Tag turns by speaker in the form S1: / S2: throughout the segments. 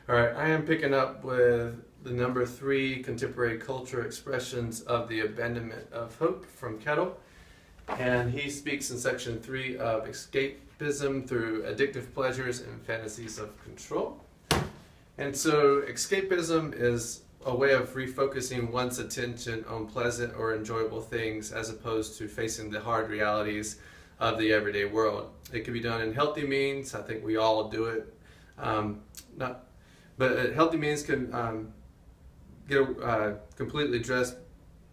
S1: All right, I am picking up with the number 3 contemporary culture expressions of the abandonment of hope from Kettle. And he speaks in section 3 of escapism through addictive pleasures and fantasies of control. And so, escapism is a way of refocusing one's attention on pleasant or enjoyable things as opposed to facing the hard realities of the everyday world. It can be done in healthy means. I think we all do it. But healthy means can get completely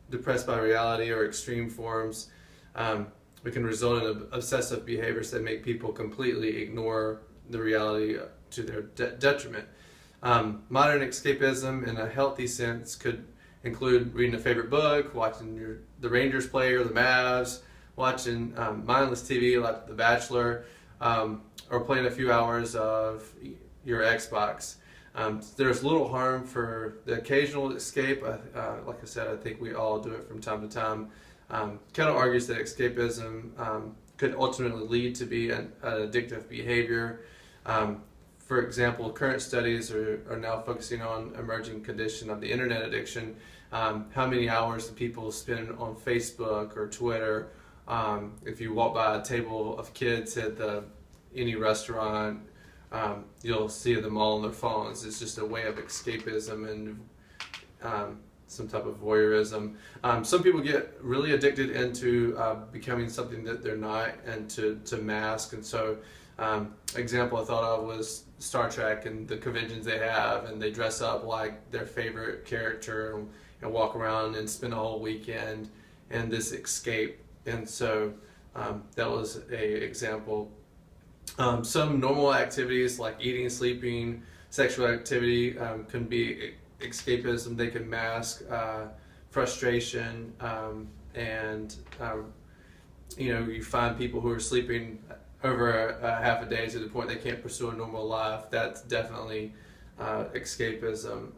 S1: depressed by reality or extreme forms. It can result in obsessive behaviors that make people completely ignore the reality to their detriment. Modern escapism in a healthy sense could include reading a favorite book, watching the Rangers play or the Mavs, watching mindless TV like The Bachelor, or playing a few hours of your Xbox. There's little harm for the occasional escape. Like I said, I think we all do it from time to time. Kettle argues that escapism could ultimately lead to be an addictive behavior. For example, current studies are now focusing on emerging condition of the internet addiction. How many hours do people spend on Facebook or Twitter? If you walk by a table of kids at any restaurant, you'll see them all on their phones. It's just a way of escapism and some type of voyeurism. Some people get really addicted into becoming something that they're not, and to mask. And so, example I thought of was Star Trek and the conventions they have, and they dress up like their favorite character and walk around and spend a whole weekend in this escape. And so that was an example. Some normal activities like eating, sleeping, sexual activity can be escapism. They can mask frustration, and you find people who are sleeping over half a day to the point they can't pursue a normal life. That's definitely escapism.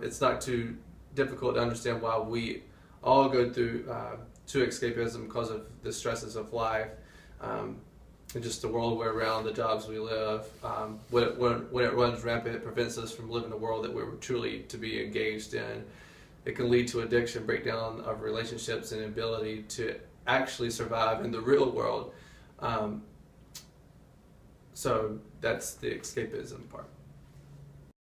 S1: It's not too difficult to understand why we all go through to escapism because of the stresses of life. And just the world we're around, the jobs we live. When it runs rampant, it prevents us from living the world that we're truly to be engaged in. It can lead to addiction, breakdown of relationships, and ability to actually survive in the real world. So that's the escapism part.